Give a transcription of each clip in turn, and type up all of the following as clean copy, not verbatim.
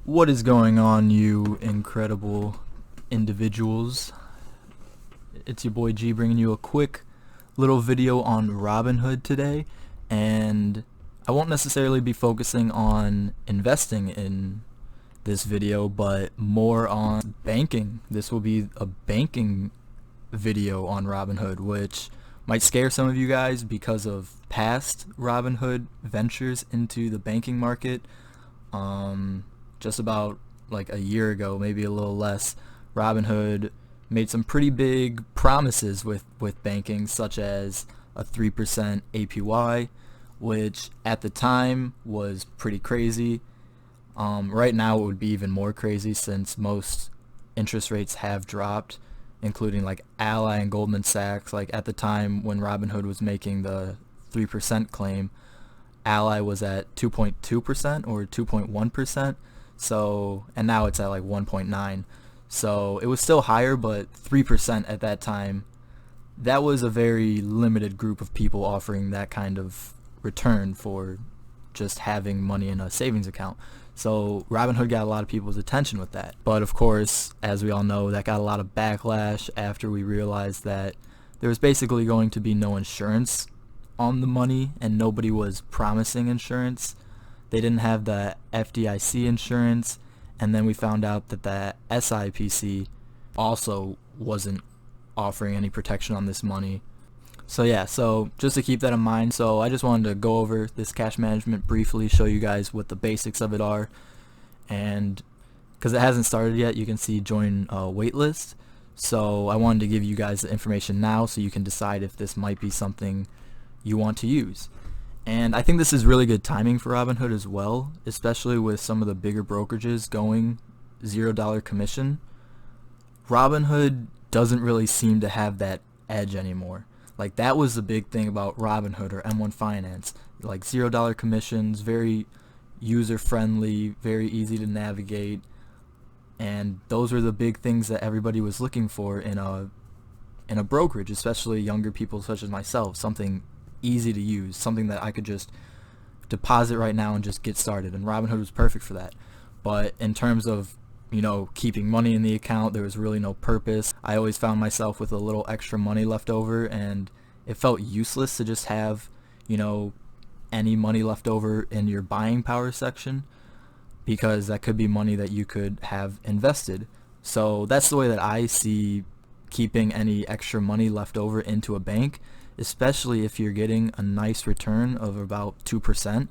What is going on, you incredible individuals? It's your boy G bringing you a quick little video on Robinhood today, and I won't necessarily be focusing on investing in this video, but more on banking. This will be a banking video on Robinhood, which might scare some of you guys because of past Robinhood ventures into the banking market. Just about like a year ago, maybe a little less, Robinhood made some pretty big promises with banking, such as a 3% APY, which at the time was pretty crazy. Right now it would be even more crazy since most interest rates have dropped, including like Ally and Goldman Sachs. Like at the time when Robinhood was making the 3% claim, Ally was at 2.2% or 2.1%. So, and now it's at like 1.9. So it was still higher, but 3% at that time, that was a very limited group of people offering that kind of return for just having money in a savings account. So Robinhood got a lot of people's attention with that. But of course, as we all know, that got a lot of backlash after we realized that there was basically going to be no insurance on the money, and nobody was promising insurance. They didn't have the FDIC insurance, and then we found out that the SIPC also wasn't offering any protection on this money. So yeah, so just to keep that in mind, so I just wanted to go over this cash management briefly, show you guys what the basics of it are, and because it hasn't started yet, you can see join waitlist. So I wanted to give you guys the information now so you can decide if this might be something you want to use. And I think this is really good timing for Robinhood as well, especially with some of the bigger brokerages going $0 commission. Robinhood doesn't really seem to have that edge anymore. Like that was the big thing about Robinhood or M1 Finance. Like $0 commissions, very user friendly, very easy to navigate, and those were the big things that everybody was looking for in a brokerage, especially younger people such as myself. Something easy to use, something that I could just deposit right now and just get started, and Robinhood was perfect for that. But in terms of, keeping money in the account, there was really no purpose. I always found myself with a little extra money left over, and it felt useless to just have, any money left over in your buying power section, because that could be money that you could have invested. So that's the way that I see keeping any extra money left over into a bank, especially if you're getting a nice return of about 2%.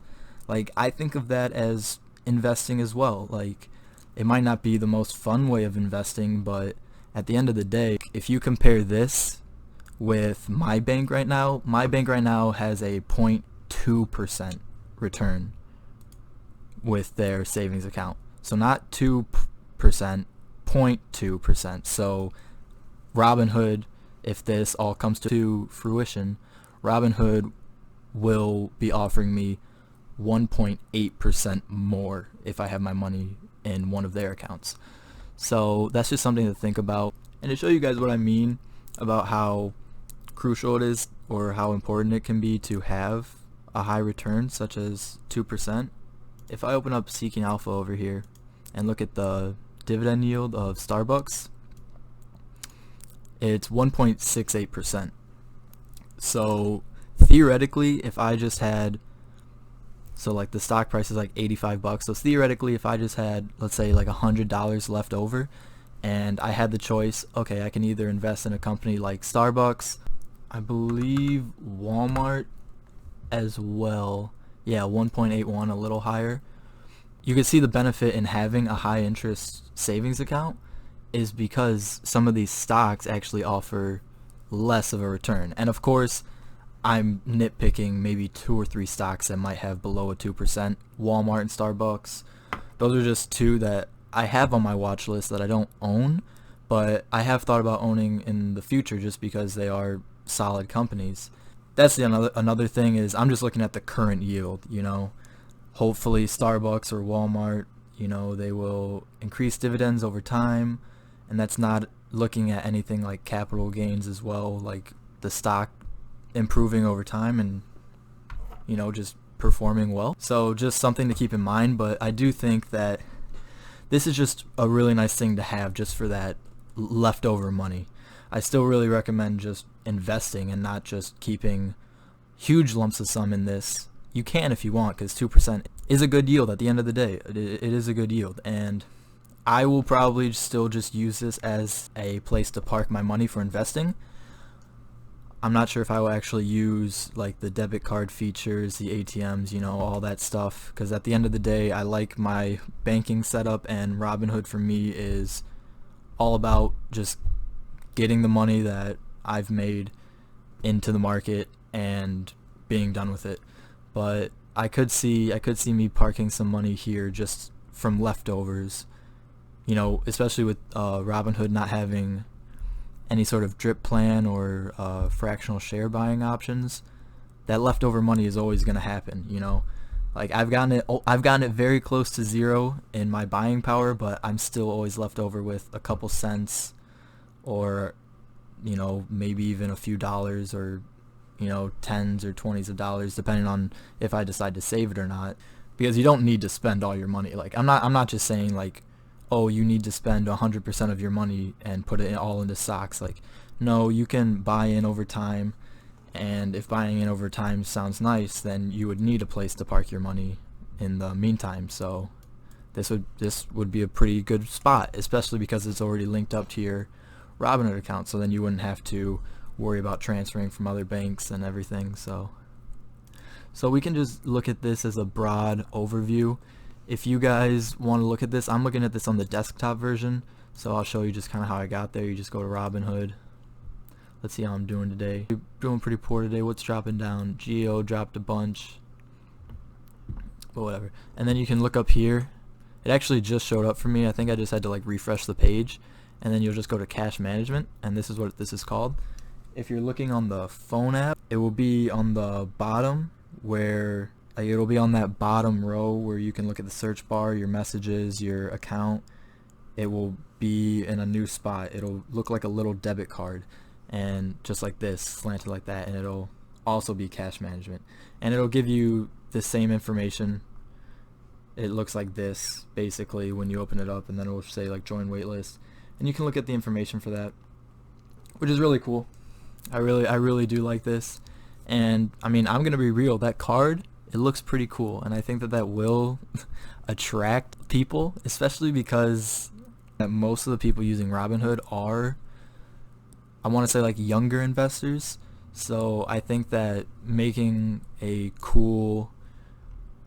Like, I think of that as investing as well. Like, it might not be the most fun way of investing, but at the end of the day, if you compare this with my bank right now has a 0.2% return with their savings account. So not 2%, 0.2%. So Robinhood, if this all comes to fruition, Robinhood will be offering me 1.8% more if I have my money in one of their accounts. So that's just something to think about. And to show you guys what I mean about how crucial it is, or how important it can be to have a high return such as 2%, if I open up Seeking Alpha over here and look at the dividend yield of Starbucks, it's 1.68%. So theoretically, if I just had, so like the stock price is like $85, so theoretically if I just had, let's say, like $100 left over, and I had the choice, okay, I can either invest in a company like Starbucks, I believe Walmart as well, yeah, 1.81, a little higher. You can see the benefit in having a high interest savings account is because some of these stocks actually offer less of a return. And of course, I'm nitpicking maybe 2 or 3 stocks that might have below a 2%. Walmart and Starbucks, those are just two that I have on my watch list that I don't own, but I have thought about owning in the future just because they are solid companies. That's another thing is I'm just looking at the current yield, Hopefully Starbucks or Walmart, they will increase dividends over time, and that's not looking at anything like capital gains as well, like the stock improving over time and just performing well. So just something to keep in mind. But I do think that this is just a really nice thing to have just for that leftover money. I still really recommend just investing and not just keeping huge lumps of sum in this. You can if you want, because 2% is a good yield at the end of the day. It is a good yield, and I will probably still just use this as a place to park my money for investing. I'm not sure if I will actually use like the debit card features, the ATMs, all that stuff, because at the end of the day, I like my banking setup, and Robinhood for me is all about just getting the money that I've made into the market and being done with it. But I could see me parking some money here just from leftovers, especially with Robinhood not having any sort of drip plan or fractional share buying options. That leftover money is always going to happen. Like I've gotten it very close to zero in my buying power, but I'm still always left over with a couple cents, or maybe even a few dollars, or tens or 20s of dollars, depending on if I decide to save it or not. Because you don't need to spend all your money. Like I'm not just saying like, oh, you need to spend 100% of your money and put it all into stocks. Like, no, you can buy in over time, and if buying in over time sounds nice, then you would need a place to park your money in the meantime. So this would be a pretty good spot, especially because it's already linked up to your Robinhood account, so then you wouldn't have to worry about transferring from other banks and everything. So we can just look at this as a broad overview. If you guys want to look at this, I'm looking at this on the desktop version, so I'll show you just kind of how I got there. You just go to Robinhood. Let's see how I'm doing today. Doing pretty poor today. What's dropping down? Geo dropped a bunch, but whatever. And then you can look up here. It actually just showed up for me. I think I just had to like refresh the page, and then you'll just go to cash management, and this is what this is called. If you're looking on the phone app, it will be on the bottom, where it'll be on that bottom row where you can look at the search bar, your messages, your account. It will be in a new spot. It'll look like a little debit card, and just like this, slanted like that, and it'll also be cash management, and it'll give you the same information. It looks like this basically when you open it up, and then it will say like join waitlist, and you can look at the information for that, which is really cool. I really do like this. And I mean, I'm gonna be real, that card, it looks pretty cool, and I think that will attract people, especially because most of the people using Robinhood are, I want to say, like younger investors. So I think that making a cool,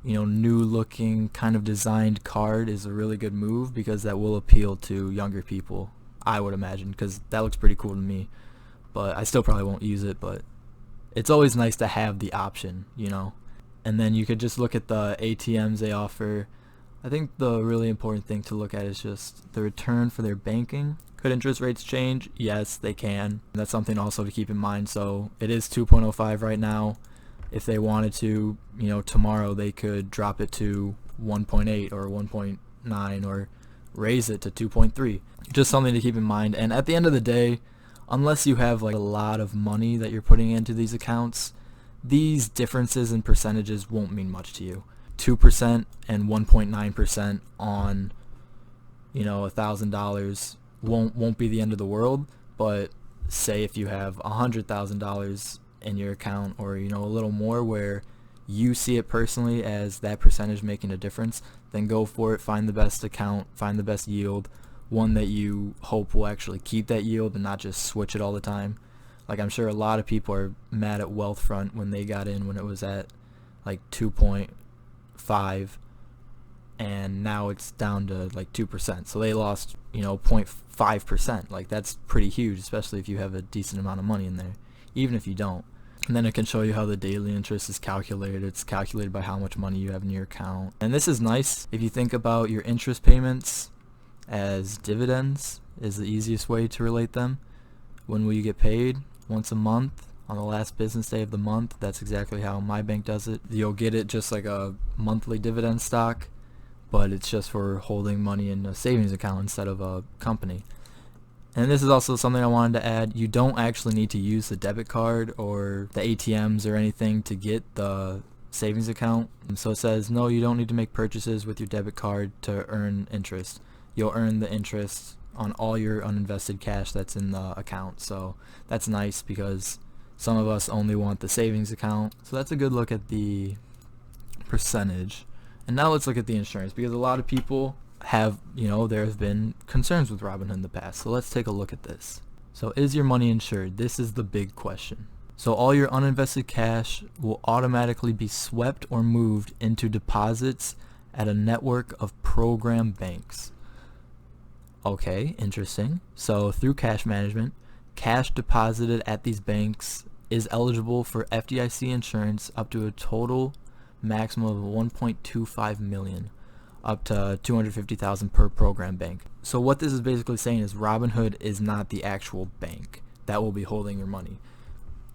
new looking kind of designed card is a really good move, because that will appeal to younger people, I would imagine, because that looks pretty cool to me. But I still probably won't use it, but it's always nice to have the option, And then you could just look at the ATMs they offer. I think the really important thing to look at is just the return for their banking. Could interest rates change? Yes, they can. That's something also to keep in mind. So it is 2.05 right now. If they wanted to, tomorrow they could drop it to 1.8 or 1.9, or raise it to 2.3. Just something to keep in mind. And at the end of the day, unless you have like a lot of money that you're putting into these accounts, these differences in percentages won't mean much to you. 2% and 1.9% on $1,000 won't be the end of the world. But say if you have $100,000 in your account, or a little more, where you see it personally as that percentage making a difference, then go for it. Find the best account, find the best yield, one that you hope will actually keep that yield and not just switch it all the time. Like, I'm sure a lot of people are mad at Wealthfront when they got in when it was at like 2.5, and now it's down to like 2%. So they lost 0.5%. Like, that's pretty huge, especially if you have a decent amount of money in there, even if you don't. And then it can show you how the daily interest is calculated. It's calculated by how much money you have in your account. And this is nice if you think about your interest payments as dividends, is the easiest way to relate them. When will you get paid? Once a month, on the last business day of the month. That's exactly how my bank does it. You'll get it just like a monthly dividend stock, but it's just for holding money in a savings account instead of a company. And this is also something I wanted to add. You don't actually need to use the debit card or the ATMs or anything to get the savings account. And so it says, no, you don't need to make purchases with your debit card to earn interest. you'll earn the interest on all your uninvested cash that's in the account. So that's nice because some of us only want the savings account. So that's a good look at the percentage. And now let's look at the insurance, because a lot of people have, there have been concerns with Robinhood in the past. So let's take a look at this. So is your money insured? This is the big question. So all your uninvested cash will automatically be swept or moved into deposits at a network of program banks. Okay, interesting. So through cash management, cash deposited at these banks is eligible for FDIC insurance up to a total maximum of 1.25 million, up to 250,000 per program bank. So what this is basically saying is Robinhood is not the actual bank that will be holding your money.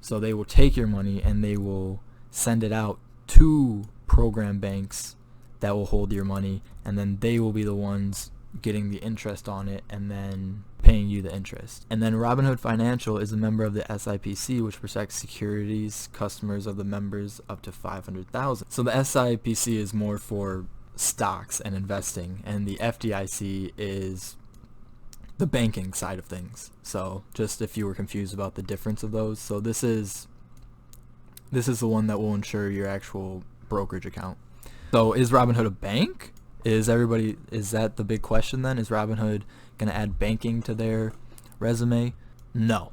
So they will take your money and they will send it out to program banks that will hold your money, and then they will be the ones getting the interest on it and then paying you the interest. And then Robinhood Financial is a member of the SIPC, which protects securities customers of the members up to 500,000. So the SIPC is more for stocks and investing, and the FDIC is the banking side of things. So just if you were confused about the difference of those, so this is the one that will insure your actual brokerage account. So is Robinhood a bank? Is that the big question then? Is Robinhood going to add banking to their resume? No.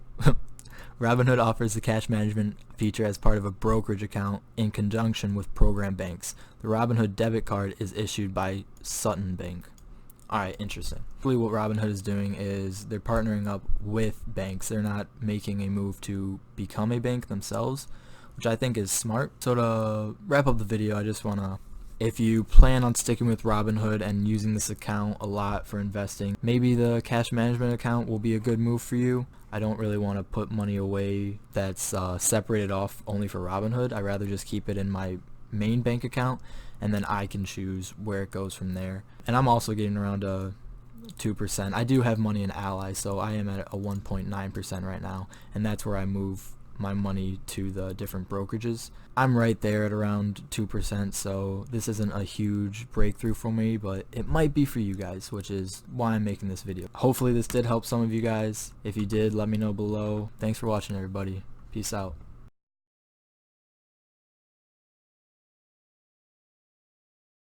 Robinhood offers the cash management feature as part of a brokerage account in conjunction with program banks. The Robinhood debit card is issued by Sutton Bank. Alright, interesting. What Robinhood is doing is they're partnering up with banks. They're not making a move to become a bank themselves, which I think is smart. So to wrap up the video, I just want to, if you plan on sticking with Robinhood and using this account a lot for investing, maybe the cash management account will be a good move for you. I don't really want to put money away that's separated off only for Robinhood. I'd rather just keep it in my main bank account, and then I can choose where it goes from there. And I'm also getting around a 2%. I do have money in Ally, so I am at a 1.9% right now, and that's where I move my money to the different brokerages. I'm right there at around 2%, so this isn't a huge breakthrough for me, but it might be for you guys, which is why I'm making this video. Hopefully this did help some of you guys. If you did, let me know below. Thanks for watching, everybody. Peace out.